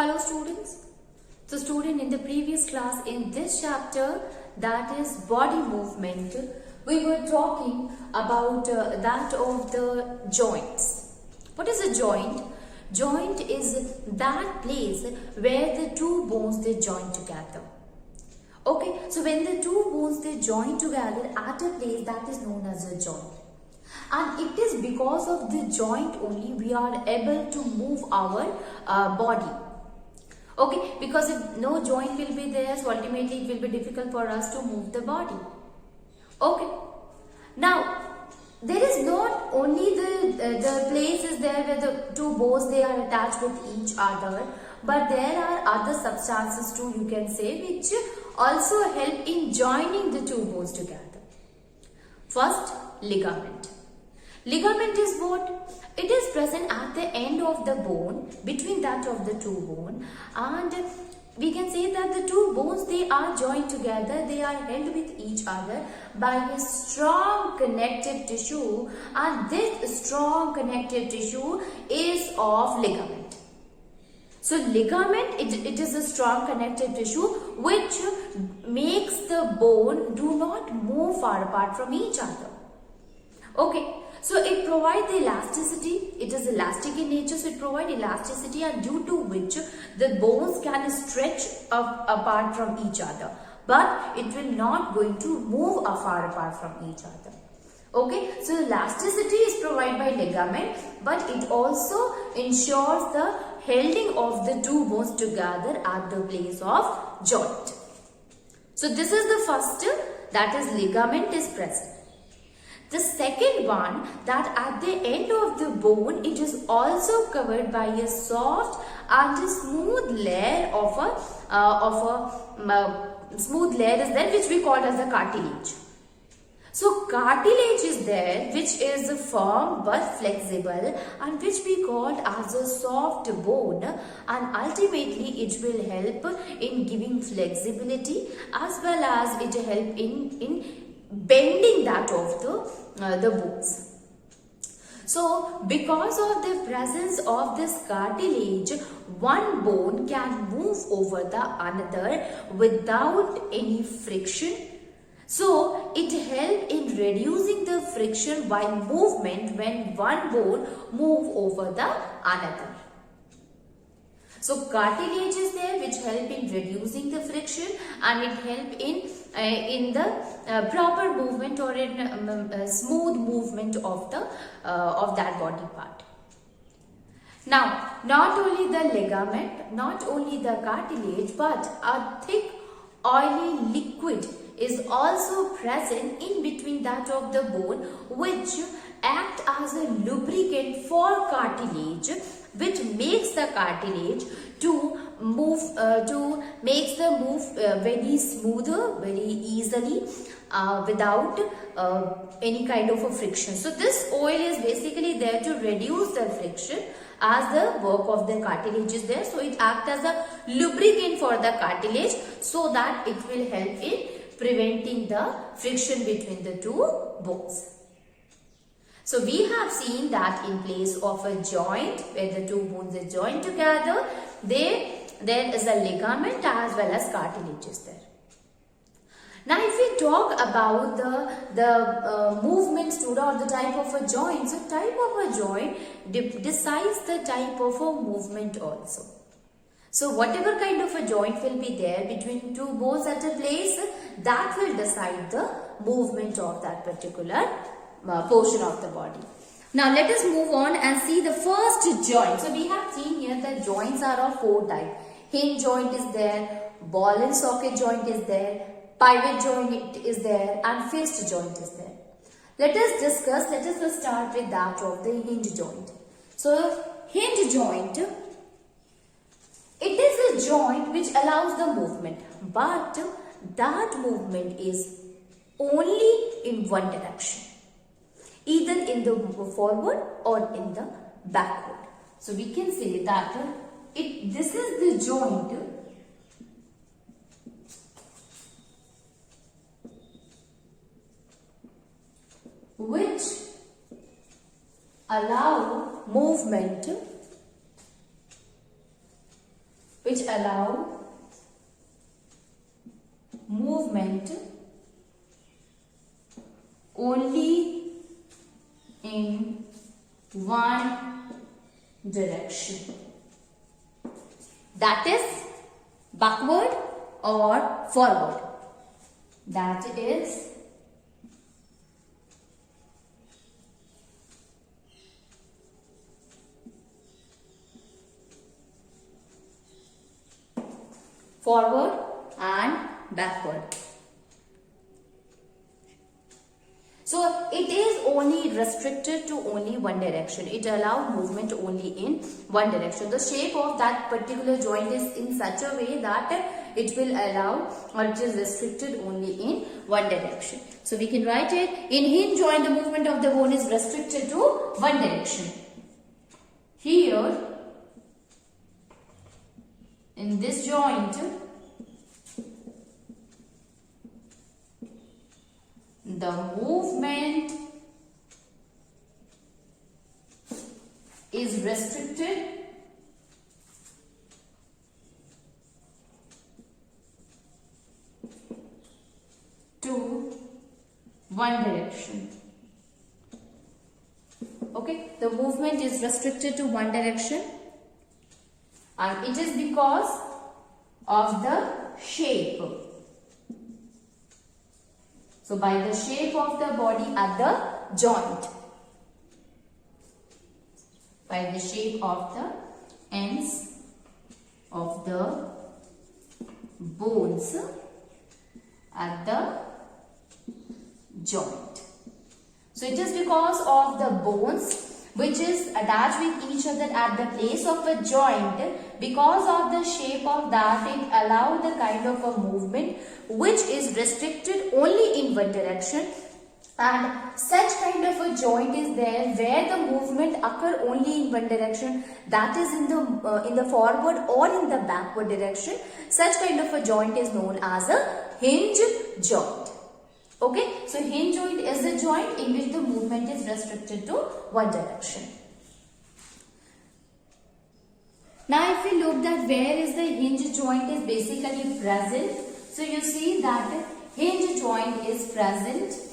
Hello students. So student, in the previous class in this chapter, that is body movement, we were talking about that of the joints. What is a joint? Joint is that place where the two bones they join together. Okay, so when the two bones they join together at a place, that is known as a joint. And it is because of the joint only we are able to move our body. Okay, because if no joint will be there, so ultimately it will be difficult for us to move the body. Okay, now there is not only the places there where the two bones they are attached with each other, but there are other substances too, you can say, which also help in joining the two bones together. First, ligament. Ligament is what? It is present at the end of the bone, between that of the two bones, and we can say that the two bones they are joined together, they are held with each other by a strong connective tissue, and this strong connective tissue is of ligament. So ligament, it is a strong connective tissue which makes the bone do not move far apart from each other. Okay. So it provides the elasticity, it is elastic in nature, so it provides elasticity, and due to which the bones can stretch apart from each other, but it will not going to move far apart from each other. Okay, so elasticity is provided by ligament, but it also ensures the holding of the two bones together at the place of joint. So this is the first, that is ligament is present. The second one, that at the end of the bone, it is also covered by a soft and a smooth layer of a smooth layer is there, which we call as the cartilage. So cartilage is there, which is firm but flexible, and which we call as a soft bone, and ultimately it will help in giving flexibility as well as it help in bending that of the bones. So because of the presence of this cartilage, one bone can move over the another without any friction. So it helps in reducing the friction while movement when one bone move over the another. So cartilage is there which help in reducing the friction, and it help in the proper movement or in smooth movement of that body part. Now, not only the ligament, not only the cartilage, but a thick oily liquid is also present in between that of the bone, which act as a lubricant for cartilage, which makes the cartilage to move makes the move very smoother, very easily, without any kind of a friction. So this oil is basically there to reduce the friction as the work of the cartilage is there. So it acts as a lubricant for the cartilage, so that it will help in preventing the friction between the two bones. So we have seen that in place of a joint where the two bones are joined together, there is a ligament as well as cartilage is there. Now if we talk about the movements or the type of a joint, so type of a joint decides the type of a movement also. So whatever kind of a joint will be there between two bones at a place, that will decide the movement of that particular portion of the body. Now let us move on and see the first joint. So we have seen here that joints are of four types. Hinge joint is there, ball and socket joint is there, pivot joint is there, and fist joint is there. Let us first start with that of the hinge joint. So hinge joint, it is a joint which allows the movement, but that movement is only in one direction, either in the forward or in the backward. So we can say that this is the joint which allow movement which allow movement only in one direction. That is backward or forward. That is forward and backward. So it is only restricted to only one direction. It allows movement only in one direction. The shape of that particular joint is in such a way that it will allow, or it is restricted only in one direction. So we can write it, in hinge joint the movement of the bone is restricted to one direction. Here in this joint, the movement is restricted to one direction. Okay, the movement is restricted to one direction, and it is because of the shape. So by the shape of the body at the joint, by the shape of the ends of the bones at the joint. So it is because of the bones which is attached with each other at the place of a joint, because of the shape of that, it allows the kind of a movement which is restricted only in one direction, and such kind of a joint is there where the movement occur only in one direction, that is in the forward or in the backward direction. Such kind of a joint is known as a hinge joint. Okay, so hinge joint is a joint in which the movement is restricted to one direction. Now if we look at where is the hinge joint is basically present, so you see that hinge joint is present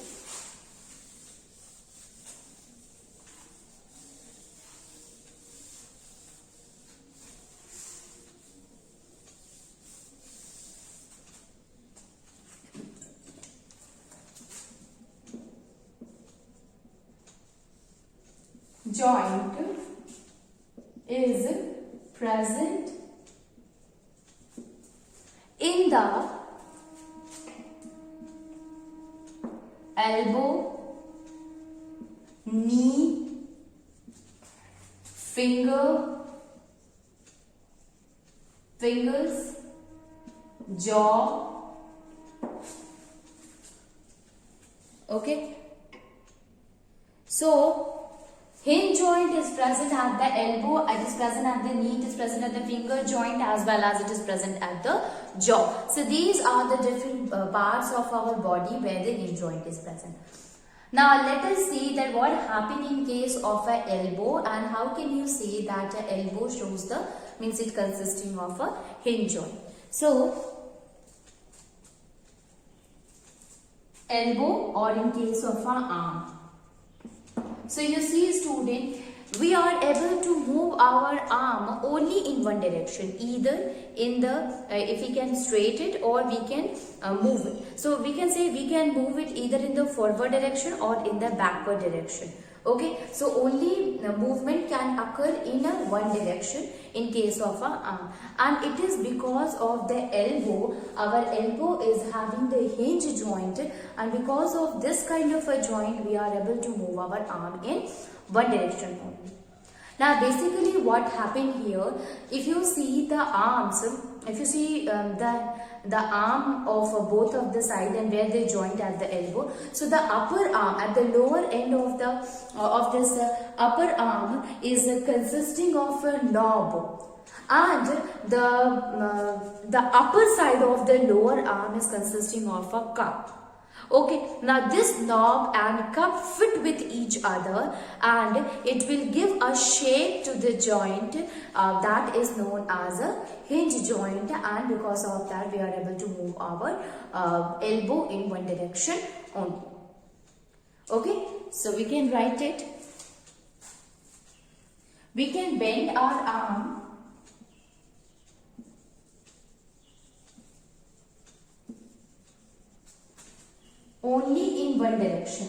in the elbow, knee, fingers, jaw. Okay. So hinge joint is present at the elbow, it is present at the knee, it is present at the finger joint, as well as it is present at the jaw. So these are the different parts of our body where the hinge joint is present. Now let us see that what happens in case of an elbow, and how can you say that an elbow shows the, means it consisting of a hinge joint. So elbow, or in case of an arm. So you see student, we are able to move our arm only in one direction, either in the, if we can straight it or we can move it. So we can say we can move it either in the forward direction or in the backward direction. Okay, so only movement can occur in a one direction in case of an arm, and it is because of the elbow. Our elbow is having the hinge joint, and because of this kind of a joint we are able to move our arm in one direction only. Now basically what happened here, if you see the arms, if you see the arm of both of the side and where they joint at the elbow, so the upper arm at the lower end of the this upper arm is consisting of a knob, and the upper side of the lower arm is consisting of a cup. Okay, now this knob and cup fit with each other and it will give a shape to the joint that is known as a hinge joint, and because of that we are able to move our elbow in one direction only. Okay, so we can write it. We can bend our arm only in one direction.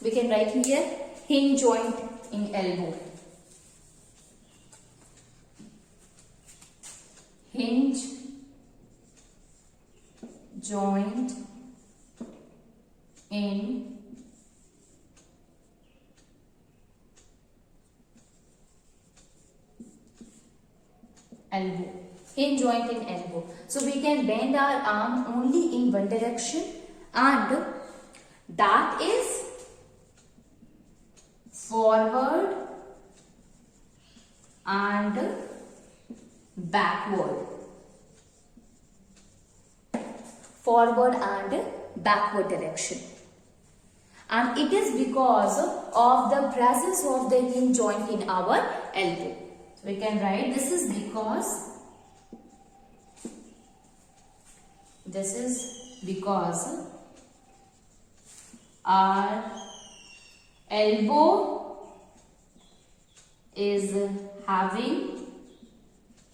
We can write here hinge joint in elbow. Hinge joint in elbow. Hinge joint in elbow. So we can bend our arm only in one direction, and that is forward and backward. Forward and backward direction. And it is because of the presence of the hinge joint in our elbow. So we can write this is because our elbow is having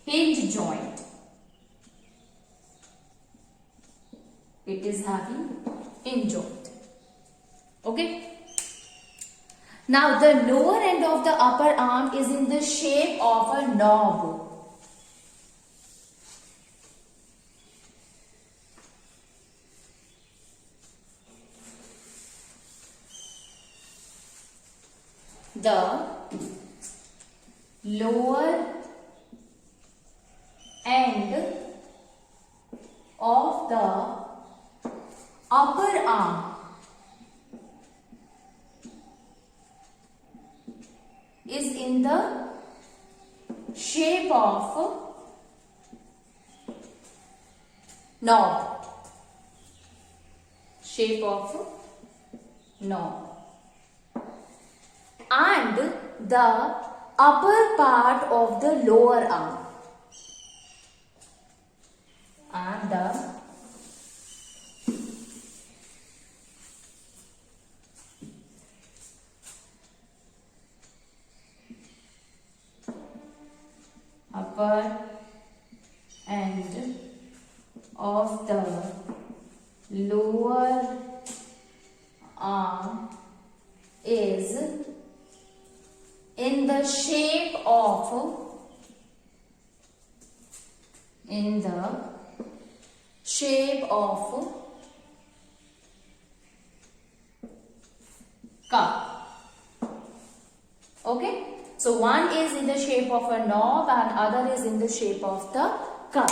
hinge joint. It is having hinge joint. Okay. Now the lower end of the upper arm is in the shape of a knob. The lower end of the upper arm is in the shape of knob. Shape of knob. And the upper part of the lower arm. And the upper end of the lower arm is in the shape of cup. Okay, so one is in the shape of a knob and other is in the shape of the cup.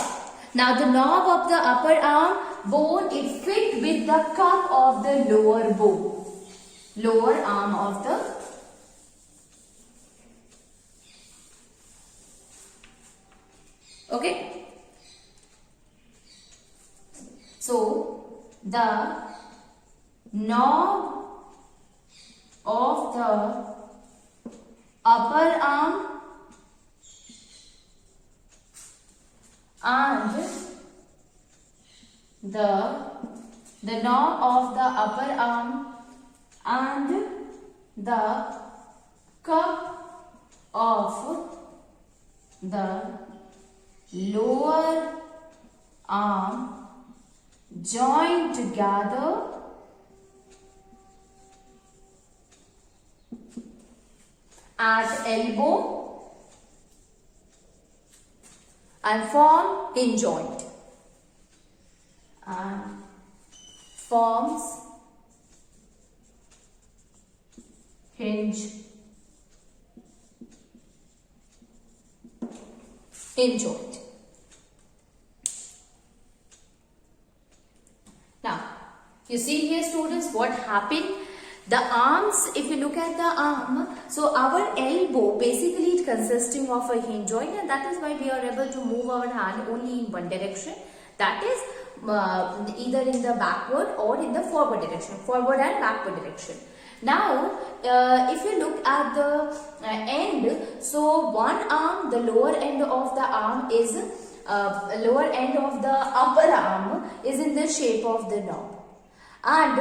Now the knob of the upper arm bone, it fit with the cup of the lower bone, lower arm of the okay. So the knob of the upper arm and the knob of the upper arm and the cup of the lower arm join together at elbow and form hinge joint and forms hinge joint. Now, you see here students what happened? The arms, if you look at the arm, so our elbow basically it consisting of a hinge joint, and that is why we are able to move our hand only in one direction. That is either in the backward or in the forward direction, forward and backward direction. Now, if you look at the end, so one arm, the lower end of the arm is lower end of the upper arm is in the shape of the knob, and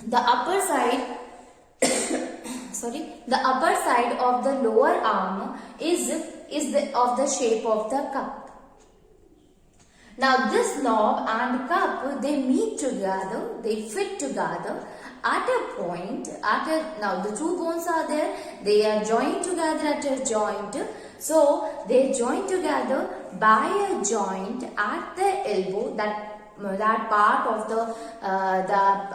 the upper side the upper side of the lower arm is of the shape of the cup. Now this knob and cup, they meet together, they fit together at a point, now the two bones are there, they are joined together at a joint. So they join together by a joint at the elbow, that part of the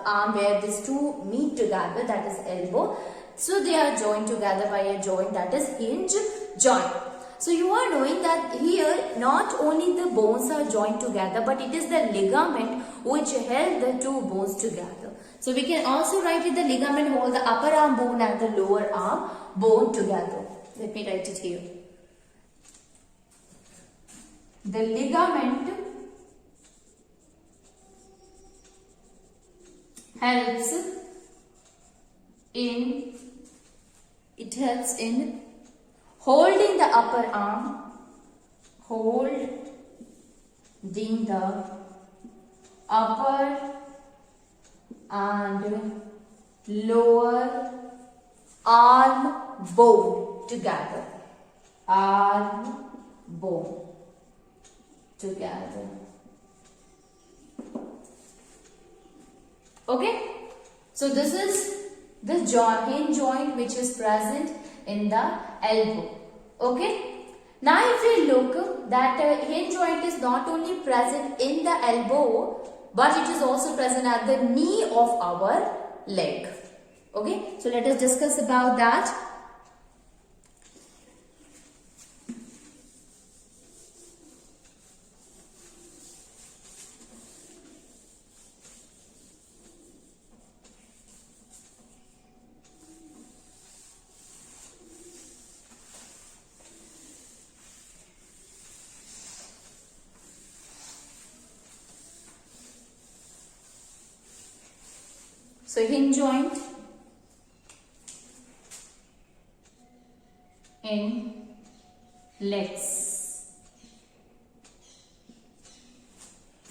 arm where these two meet together, that is elbow. So they are joined together by a joint, that is hinge joint. So you are knowing that here not only the bones are joined together, but it is the ligament which held the two bones together. So we can also write it, the ligament hold the upper arm bone and the lower arm bone together. Let me write it here. The ligament helps in holding the upper arm, holding the upper and lower arm bone together. Arm bone together. Okay, so this is the hinge joint which is present in the elbow. Okay, now if we look that hinge joint is not only present in the elbow, but it is also present at the knee of our leg. Okay, so let us discuss about that. So hinge joint in legs.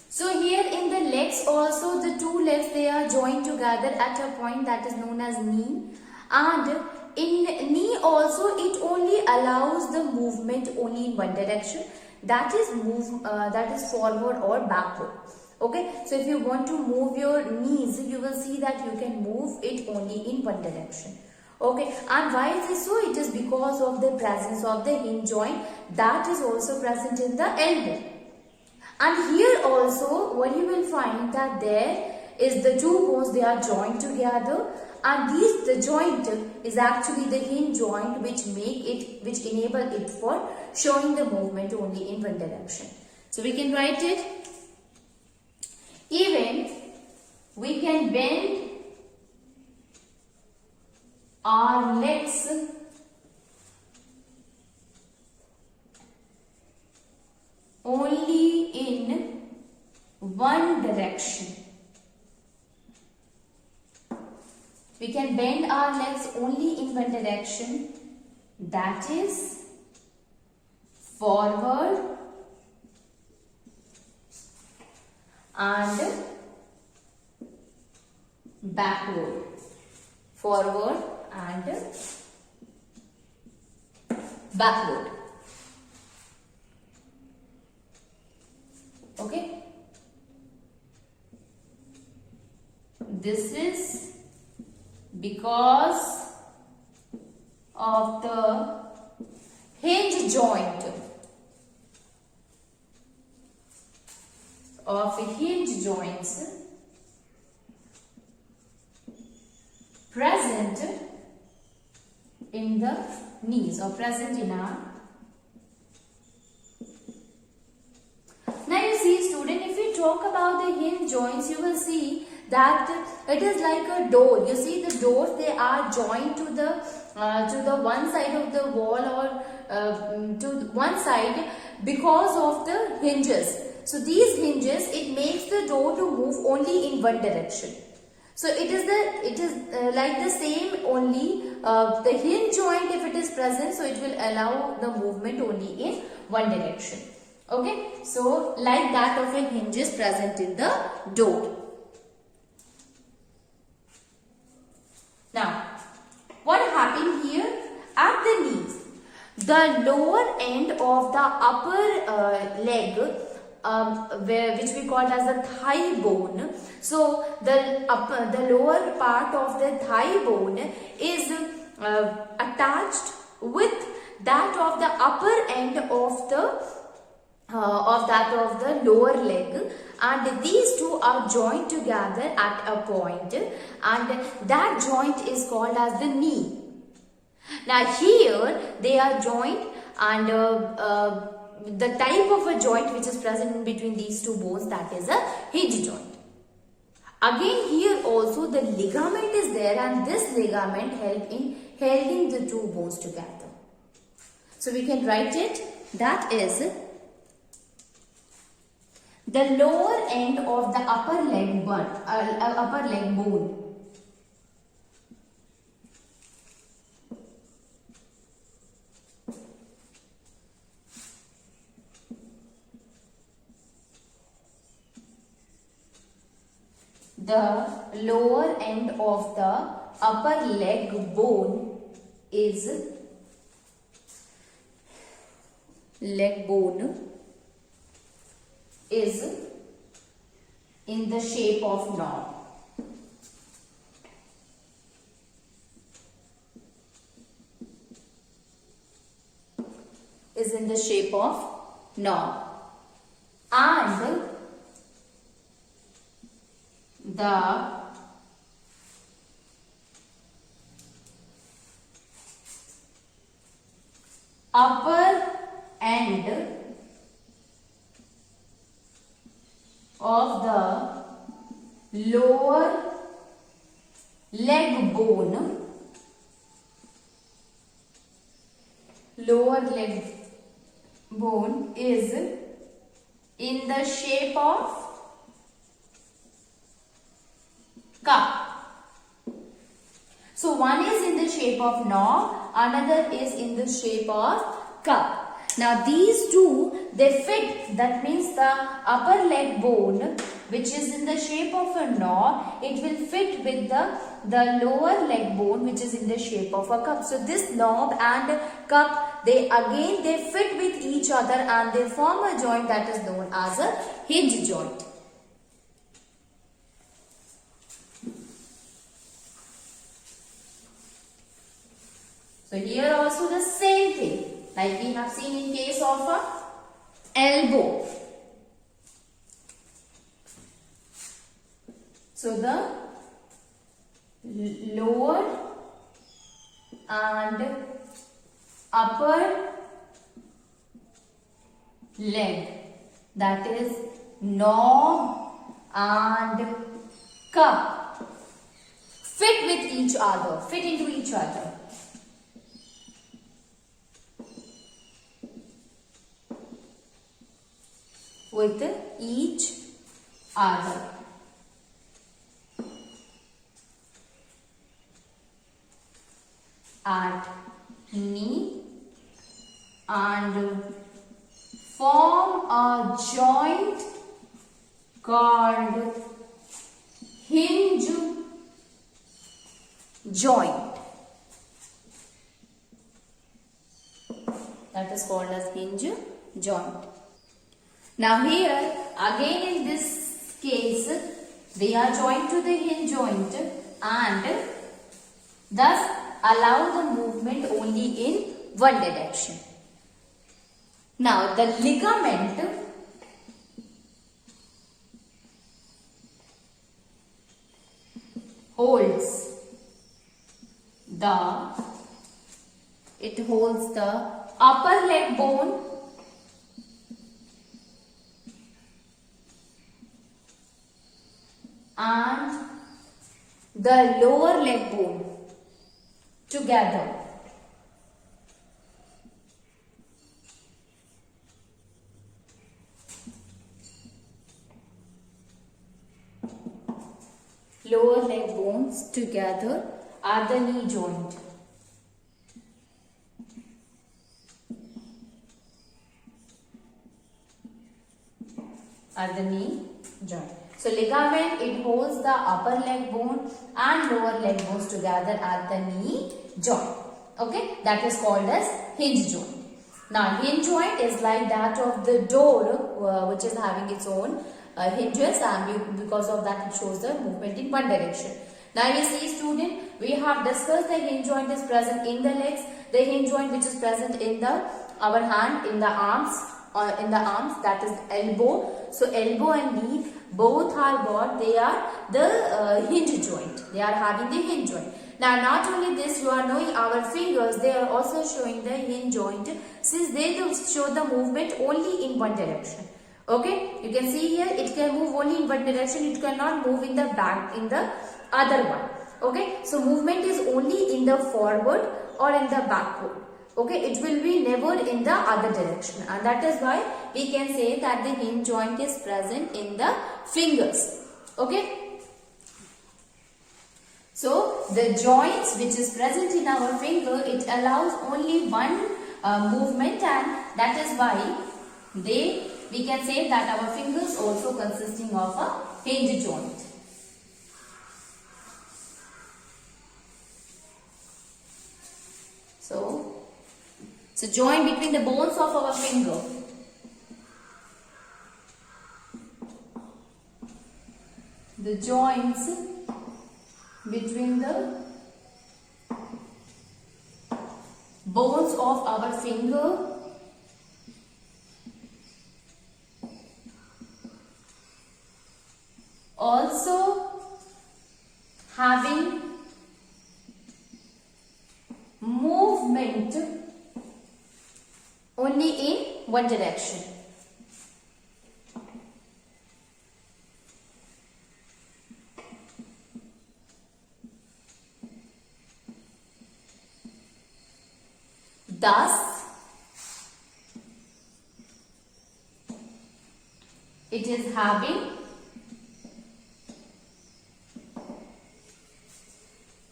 So here in the legs also, the two legs, they are joined together at a point that is known as knee, and in knee also it only allows the movement only in one direction, that is forward or backward. Okay, so if you want to move your knees, you will see that you can move it only in one direction. Okay, and why is this so? It is because of the presence of the hinge joint that is also present in the elbow. And here also what you will find that there is the two bones, they are joined together, and the joint is actually the hinge joint which enable it for showing the movement only in one direction. So we can write it. Even we can bend our legs only in one direction. We can bend our legs only in one direction, that is forward and backward. Forward and backward. Okay. This is because of the hinge joint of hinge joints present in the knees or present in our. Now you see student, if we talk about the hinge joints, you will see that it is like a door. You see the doors, they are joined to the one side of the wall, or to one side because of the hinges. So these hinges, it makes the door to move only in one direction. So it is like the same, only the hinge joint, if it is present, so it will allow the movement only in one direction. Okay, so like that of a hinge is present in the door. Now, what happened here? At the knees, the lower end of the upper leg, which we call as the thigh bone. So the lower part of the thigh bone is attached with that of the upper end of the lower leg, and these two are joined together at a point, and that joint is called as the knee. Now here they are joined, and the type of a joint which is present in between these two bones, that is a hinge joint. Again here also the ligament is there, and this ligament help in holding the two bones together. So we can write it, that is the lower end of the upper leg bone. The lower end of the upper leg bone is in the shape of knob. Is in the shape of knob, and the upper end of the lower leg bone, is in the shape of cup. So one is in the shape of knob, another is in the shape of cup. Now these two, they fit, that means the upper leg bone which is in the shape of a knob, it will fit with the lower leg bone which is in the shape of a cup. So this knob and cup, they fit with each other and they form a joint that is known as a hinge joint. So here also the same thing, like we have seen in case of a elbow. So the lower and upper leg, that is knob and cup, fit with each other, fit into each other. With each other. At knee, and form a joint called hinge joint. That is called as hinge joint. Now here again in this case they are joined to the hinge joint and thus allow the movement only in one direction. Now the ligament holds the upper leg bone and the lower leg bone together. Lower leg bones together at the knee joint. At the knee joint. So ligament, it holds the upper leg bone and lower leg bones together at the knee joint. Okay, that is called as hinge joint. Now hinge joint is like that of the door, which is having its own hinges, and because of that it shows the movement in one direction. Now you see student, we have discussed the hinge joint is present in the legs, the hinge joint which is present in our hand, in the arms, that is elbow. So elbow and knee both are what? They are the hinge joint. They are having the hinge joint. Now not only this, you are knowing our fingers, they are also showing the hinge joint, since they show the movement only in one direction. Okay, you can see here it can move only in one direction, it cannot move in the back, in the other one. Okay, so movement is only in the forward or in the backward. Okay, it will be never in the other direction, and that is why we can say that the hinge joint is present in the fingers. Okay, so the joints which is present in our finger, it allows only one movement, and that is why we can say that our fingers also consisting of a hinge joint. So joint between the bones of our finger. The joints between the bones of our finger also having movement only in one direction. Thus, it is having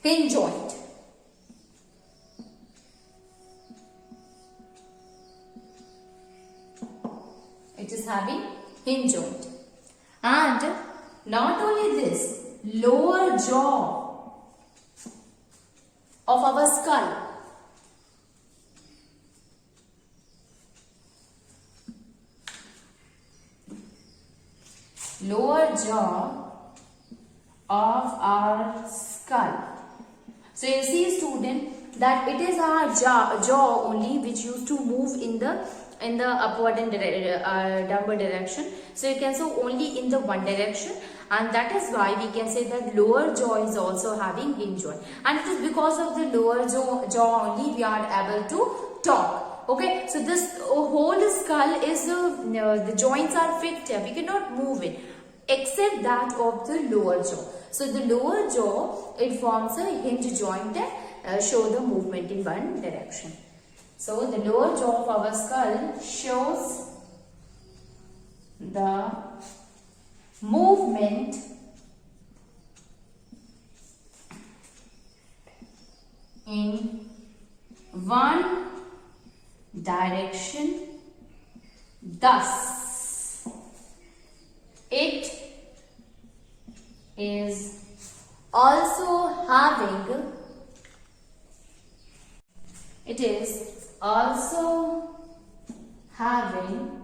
hinge joint. It is having hinge joint. And not only this, lower jaw of our skull So you see student that it is our jaw only which used to move in the upward and downward direction. So you can say only in the one direction, and that is why we can say that lower jaw is also having hinge joint, and it is because of the lower jaw only we are able to talk. Okay, so this whole skull is the joints are fixed here, we cannot move it except that of the lower jaw. So the lower jaw, it forms a hinge joint and show the movement in one direction. So the lower jaw of our skull shows the movement in one direction. Thus, it is also having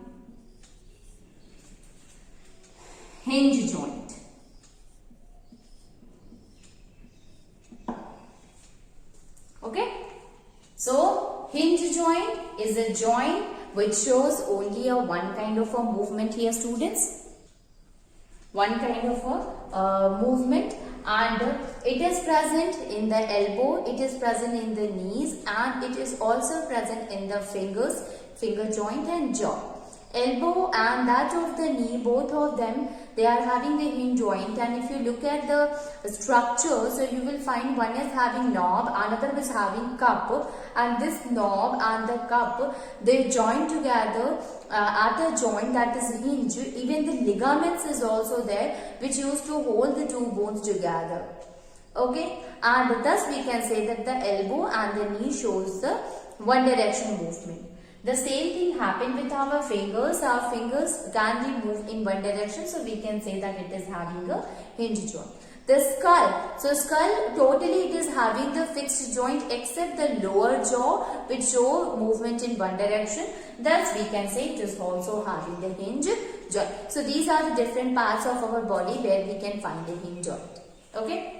hinge joint. Okay, so hinge joint is a joint which shows only a one kind of a movement here, students. One kind of a movement, and it is present in the elbow, it is present in the knees, and it is also present in the fingers, finger joint and jaw. elbow and that of the knee, both of them, they are having the hinge joint. And if you look at the structure, so you will find one is having knob, another is having cup, and this knob and the cup, they join together at a joint that is hinge. Even the ligaments is also there, which used to hold the two bones together. Okay, and thus we can say that the elbow and the knee shows the one direction movement. The same thing happened with our fingers. Our fingers can be moved in one direction, so we can say that it is having a hinge joint. The skull, so skull totally it is having the fixed joint except the lower jaw, which show movement in one direction. Thus we can say it is also having the hinge joint. So these are the different parts of our body where we can find the hinge joint. Okay.